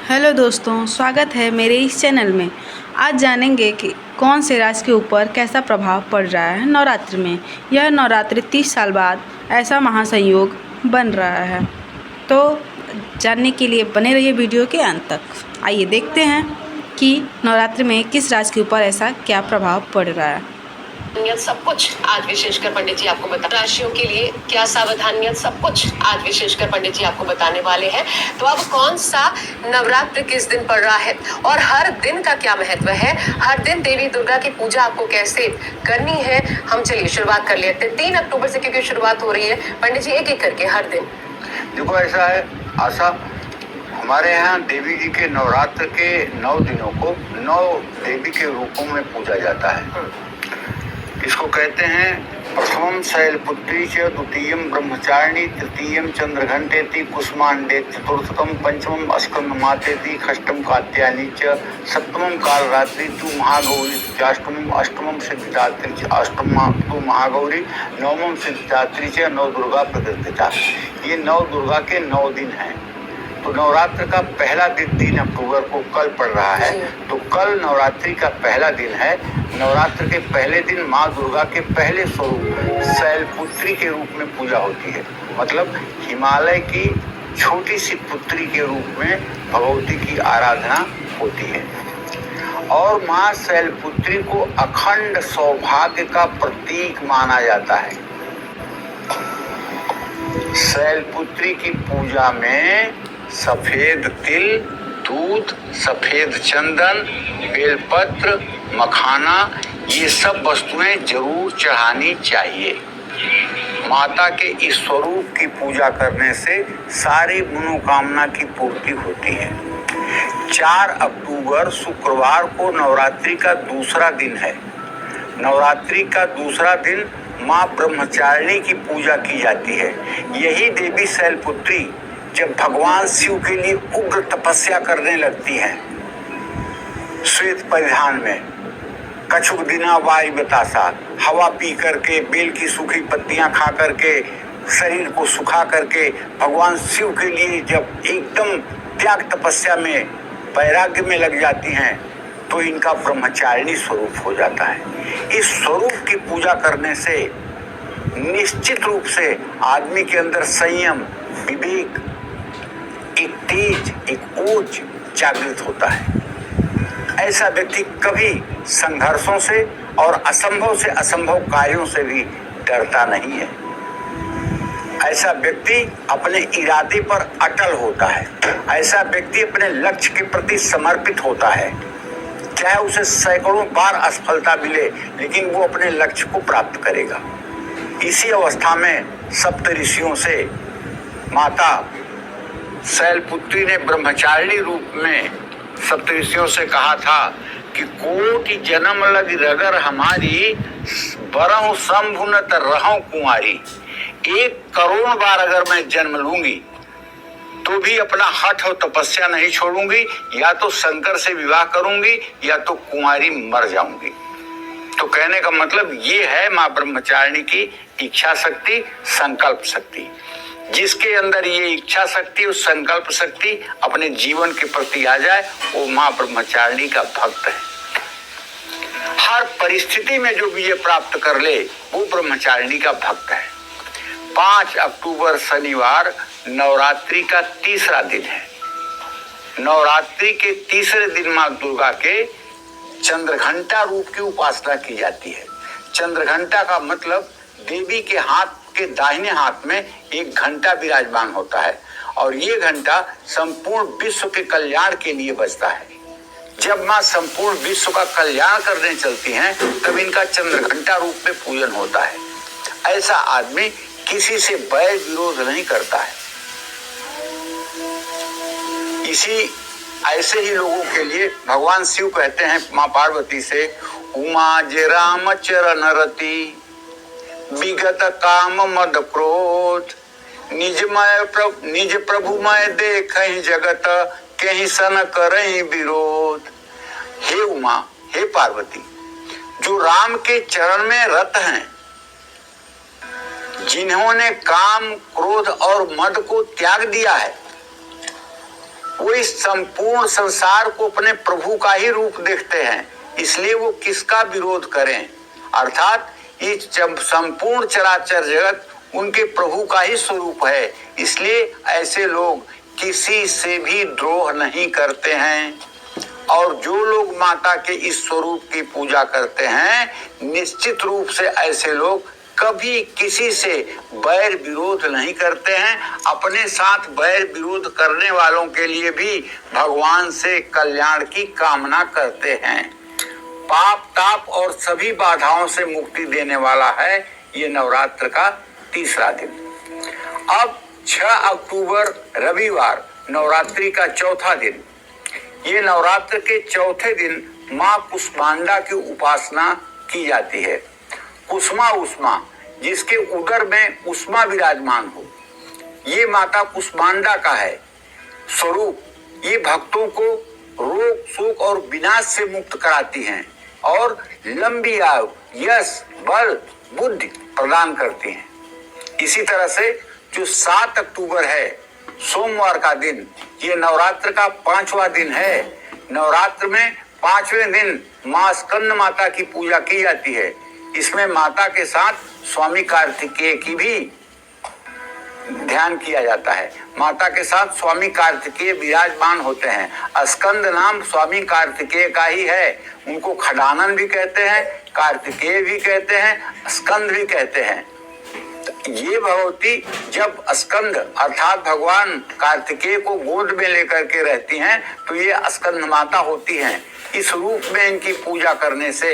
Hello दोस्तों, स्वागत है मेरे इस चैनल में। आज जानेंगे कि कौन से राशि के ऊपर कैसा प्रभाव पड़ रहा है नवरात्रि में। यह नवरात्रि 30 साल बाद ऐसा महासंयोग बन रहा है। तो जानने के लिए बने रहिए वीडियो के अंत तक। आइए देखते हैं कि नवरात्रि में किस राशि के ऊपर ऐसा क्या प्रभाव पड़ रहा है। सब कुछ आज विशेषकर पंडित जी आपको बता राशियों के लिए क्या सावधानियां सब कुछ आज विशेषकर पंडित जी आपको बताने वाले हैं। तो अब कौन सा नवरात्र किस दिन पड़ रहा है और हर दिन का क्या महत्व है, हर दिन देवी दुर्गा की पूजा आपको कैसे करनी है, हम चलिए शुरुआत कर लेते हैं 3 अक्टूबर से, क्योंकि शुरुआत हो रही है। पंडित जी एक एक करके हर दिन। देखो ऐसा है आशा, हमारे यहाँ देवी जी के नवरात्र के 9 दिनों को 9 देवी के रूपों में पूजा जाता है। इसको कहते हैं प्रथमम शैलपुत्री च, द्वितीयम ब्रह्मचारिणी, तृतीयम चंद्रघंटेति, कुसुमांडे, चतुर्थकम पंचमम स्कंदमातेति, षष्ठम कात्यायनी च, सप्तमम कालरात्रि तु महागौरी, अष्टमम अष्टमम सिद्धिदात्री च, अष्टम तु महागौरी, नवमम सिद्धिदात्री च, नव दुर्गा प्रकृतिता। ये 9 दुर्गा के 9 दिन हैं। तो नवरात्र का पहला दिन 3 अक्टूबर को कल पड़ रहा है, तो कल नवरात्रि का पहला दिन है। नवरात्र के पहले दिन माँ दुर्गा के पहले स्वरूप शैलपुत्री के रूप में पूजा होती है। मतलब हिमालय की छोटी सी पुत्री के रूप में भगवती की आराधना होती है। और माँ शैलपुत्री को अखंड सौभाग्य का प्रतीक माना जाता है। शैलपुत्री की पूजा में सफेद तिल, दूध, सफेद चंदन, बेलपत्र, मखाना, ये सब वस्तुएं जरूर चढ़ानी चाहिए। माता के इस स्वरूप की पूजा करने से सारी मनोकामना की पूर्ति होती है। 4 अक्टूबर शुक्रवार को नवरात्रि का दूसरा दिन है। नवरात्रि का दूसरा दिन माँ ब्रह्मचारिणी की पूजा की जाती है। यही देवी शैलपुत्री जब भगवान शिव के लिए उग्र तपस्या करने लगती हैं, श्वेत परिधान में, कछुक दिना वायु बतासा, हवा पी करके, बेल की सूखी पत्तियां खा करके, शरीर को सुखा करके भगवान शिव के लिए जब एकदम त्याग तपस्या में, वैराग्य में लग जाती हैं, तो इनका ब्रह्मचारिणी स्वरूप हो जाता है। इस स्वरूप की पूजा करने से निश्चित रूप से आदमी के अंदर संयम, विवेक, एक तेज, एक ओज जागृत होता है। ऐसा व्यक्ति कभी संघर्षों से और असंभव से असंभव कार्यों से भी डरता नहीं है। ऐसा व्यक्ति अपने इरादे पर अटल होता है। ऐसा व्यक्ति अपने लक्ष्य के प्रति समर्पित होता है। चाहे उसे सैकड़ों बार असफलता मिले, लेकिन वो अपने लक्ष्य को प्राप्त करेगा। इसी अवस्था में सप्त ऋषियों से माता शैलपुत्री ने ब्रह्मचारिणी रूप में सप्तऋषियों से कहा था कि कोटि जन्म लग रगर हमारी, बरहु शंभु न रहूं कुंवारी। 1 करोड़ बार अगर मैं जन्म लूंगी तो भी अपना हठ और तपस्या नहीं छोड़ूंगी, या तो शंकर से विवाह करूंगी या तो कुंवारी मर जाऊंगी। तो कहने का मतलब ये है माँ ब्रह्मचारिणी की इच्छा शक्ति, संकल्प शक्ति। जिसके अंदर ये इच्छा शक्ति और संकल्प शक्ति अपने जीवन के प्रति आ जाए, वो माँ ब्रह्मचारिणी का भक्त है। हर परिस्थिति में जो भी ये प्राप्त कर ले, वो ब्रह्मचारिणी का भक्त है। 5 अक्टूबर शनिवार नवरात्रि का तीसरा दिन है। नवरात्रि के तीसरे दिन माँ दुर्गा के चंद्रघंटा रूप की उपासना की जाती है। चंद्रघंटा का मतलब देवी के हाथ के दाहिने हाथ में एक घंटा विराजमान होता है, और ये घंटा संपूर्ण विश्व के कल्याण के लिए बजता है। जब माँ संपूर्ण विश्व का कल्याण करने चलती हैं, तब इनका चंद्रघंटा रूप में पूजन होता है। ऐसा आदमी किसी से बैर विरोध नहीं करता है। ऐसे ही लोगों के लिए भगवान शिव कहते हैं माँ पार्वती से, उमा जे राम चरण रति, विगत काम मद क्रोध, निज प्रभु मैं देखहि जगत, कहीं सन करहि विरोध। हे उमा, हे पार्वती, जो राम के चरण में रत हैं, जिन्होंने काम, क्रोध और मद को त्याग दिया है, वो इस संपूर्ण संसार को अपने प्रभु का ही रूप देखते हैं, इसलिए वो किसका विरोध करें। अर्थात ये संपूर्ण चराचर जगत उनके प्रभु का ही स्वरूप है, इसलिए ऐसे लोग किसी से भी द्रोह नहीं करते हैं। और जो लोग माता के इस स्वरूप की पूजा करते हैं, निश्चित रूप से ऐसे लोग कभी किसी से बैर विरोध नहीं करते हैं। अपने साथ बैर विरोध करने वालों के लिए भी भगवान से कल्याण की कामना करते हैं। पाप ताप और सभी बाधाओं से मुक्ति देने वाला है ये नवरात्र का तीसरा दिन। अब 6 अक्टूबर रविवार नवरात्रि का चौथा दिन। ये नवरात्र के चौथे दिन माँ कुष्मांडा की उपासना की जाती है। कुसुमा उष्मा, जिसके उदर में उष्मा विराजमान हो, ये माता कुष्मांडा का है स्वरूप। ये भक्तों को रोग शोक और विनाश से मुक्त कराती हैं और लंबी आयु, यश, बल, बुद्धि प्रदान करती हैं। इसी तरह से जो 7 अक्टूबर है सोमवार का दिन, ये नवरात्र का 5वां दिन है। नवरात्र में 5वें दिन माँ स्कंद माता की पूजा की जाती है। इसमें माता के साथ स्वामी कार्तिकेय की भी ध्यान किया जाता है। माता के साथ स्वामी कार्तिकेय विराजमान होते हैं। स्कंद नाम स्वामी कार्तिकेय का ही है। उनको खडानन भी कहते हैं, कार्तिकेय भी कहते हैं, स्कंद भी कहते हैं। ये भगवती जब स्कंद अर्थात भगवान कार्तिकेय को गोद में लेकर के रहती हैं, तो ये स्कंद माता होती हैं। इस रूप में इनकी पूजा करने से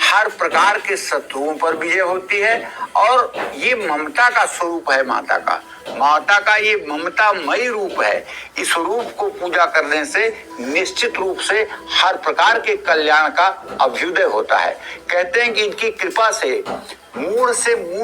हर प्रकार के शत्रुओं पर विजय होती है और ये ममता का स्वरूप है माता का। माता का ये ममतामयी रूप है। इस रूप को पूजा करने से निश्चित रूप से हर प्रकार के कल्याण का अभ्युदय होता है। कहते हैं कि इनकी कृपा से मूढ़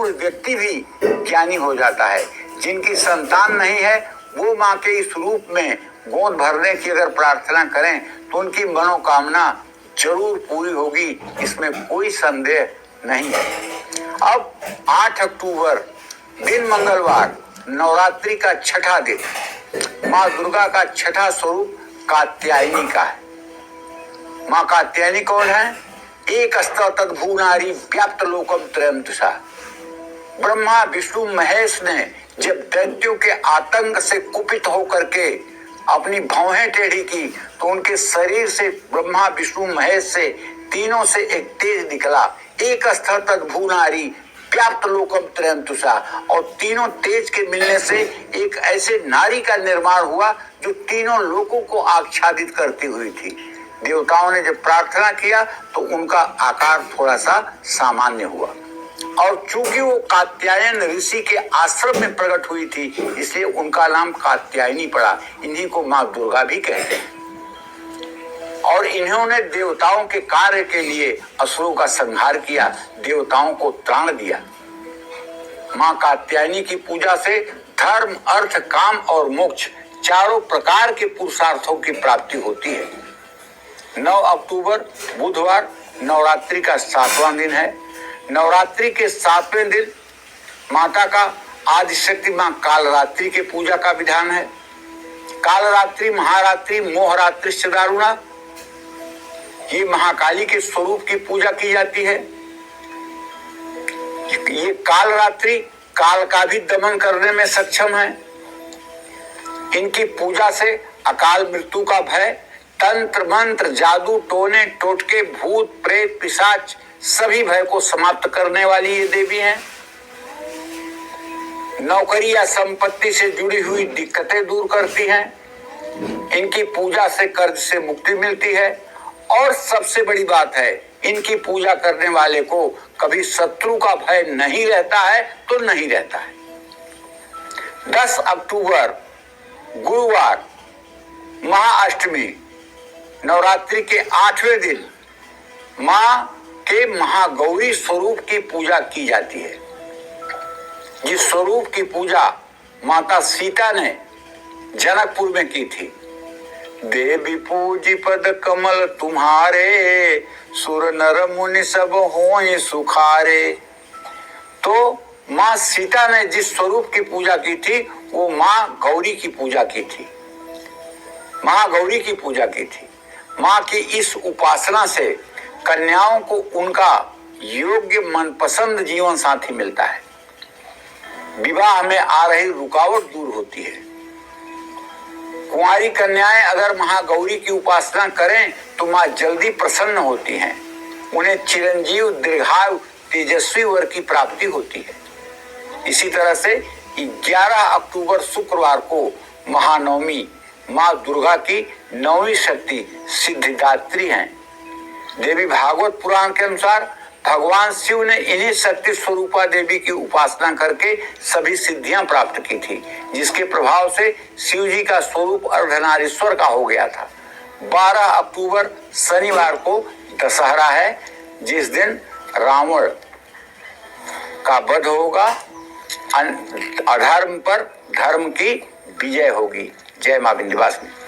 व्यक्ति भी ज्ञानी हो जाता है। जिनकी संतान नहीं है वो माँ के इस रूप में गोद भरने की अगर प्रार्थना करें तो उनकी मनोकामना जरूर पूरी होगी, इसमें कोई संदेह नहीं है। अब 8 अक्टूबर दिन मंगलवार नवरात्रि का छठा दिन, माँ दुर्गा का छठा स्वरूप कात्यायनी का है। माँ कात्यायनी कौन है? एक स्तव तद्भुवनारी व्याप्त लोकम त्रयं तुषा। ब्रह्मा विष्णु महेश ने जब दैत्यों के आतंक से कुपित होकर के अपनी भौहें टेढ़ी की तो उनके शरीर से ब्रह्मा विष्णु महेश से तीनों से एक तेज निकला। एक स्तव तद्भुवनारी व्याप्त लोकम त्रयं तुषा। और तीनों तेज के मिलने से एक ऐसे नारी का निर्माण हुआ जो तीनों लोकों को आच्छादित करती हुई थी। देवताओं ने जब प्रार्थना किया तो उनका आकार थोड़ा सा सामान्य हुआ और चूंकि वो कात्यायन ऋषि के आश्रम में प्रकट हुई थी इसलिए उनका नाम कात्यायनी पड़ा। इन्हीं को माँ दुर्गा भी कहते हैं। और इन्होंने देवताओं के कार्य के लिए असुरों का संहार किया, देवताओं को त्राण दिया। माँ कात्यायनी की पूजा से धर्म, अर्थ, काम और मोक्ष चारों प्रकार के पुरुषार्थों की प्राप्ति होती है। 9 अक्टूबर बुधवार नवरात्रि का 7वां दिन है। नवरात्रि के 7वें दिन माता का आदिशक्ति माँ कालरात्रि के पूजा का विधान है। कालरात्रि, महारात्रि, मोहरात्रि से दारुणा, ये महाकाली के स्वरूप की पूजा की जाती है। ये कालरात्रि काल का भी दमन करने में सक्षम है। इनकी पूजा से अकाल मृत्यु का भय, तंत्र मंत्र, जादू, टोने टोटके, भूत प्रेत, पिशाच सभी भय को समाप्त करने वाली ये देवी हैं। नौकरी या संपत्ति से जुड़ी हुई दिक्कतें दूर करती हैं। इनकी पूजा से कर्ज से मुक्ति मिलती है और सबसे बड़ी बात है इनकी पूजा करने वाले को कभी शत्रु का भय नहीं रहता है तो नहीं रहता है। 10 अक्टूबर गुरुवार महाअष्टमी नवरात्रि के 8वें दिन माँ के महागौरी स्वरूप की पूजा की जाती है। जिस स्वरूप की पूजा माता सीता ने जनकपुर में की थी। देवी पूजी पद कमल तुम्हारे, सुर नर मुनि सब होय सुखारे। तो माँ सीता ने जिस स्वरूप की पूजा की थी वो माँ गौरी की पूजा की थी। महागौरी की पूजा की थी। माँ की इस उपासना से कन्याओं को उनका योग्य मनपसंद जीवन साथी मिलता है। विवाह में आ रही रुकावट दूर होती है। कुंवारी कन्याएं अगर महागौरी की उपासना करें तो माँ जल्दी प्रसन्न होती हैं। उन्हें चिरंजीव, दीर्घायु, तेजस्वी वर की प्राप्ति होती है। इसी तरह से 11 अक्टूबर शुक्रवार को महानवमी माँ दुर्गा की नौवीं शक्ति सिद्धिदात्री हैं। देवी भागवत पुराण के अनुसार भगवान शिव ने इन्हीं शक्ति स्वरूपा देवी की उपासना करके सभी सिद्धियां प्राप्त की थी, जिसके प्रभाव से शिव जी का स्वरूप अर्धनारीश्वर का हो गया था। 12 अक्टूबर शनिवार को दशहरा है, जिस दिन रावण का वध होगा। अधर्म पर धर्म की विजय होगी। जय मां विंध्यवासिनी।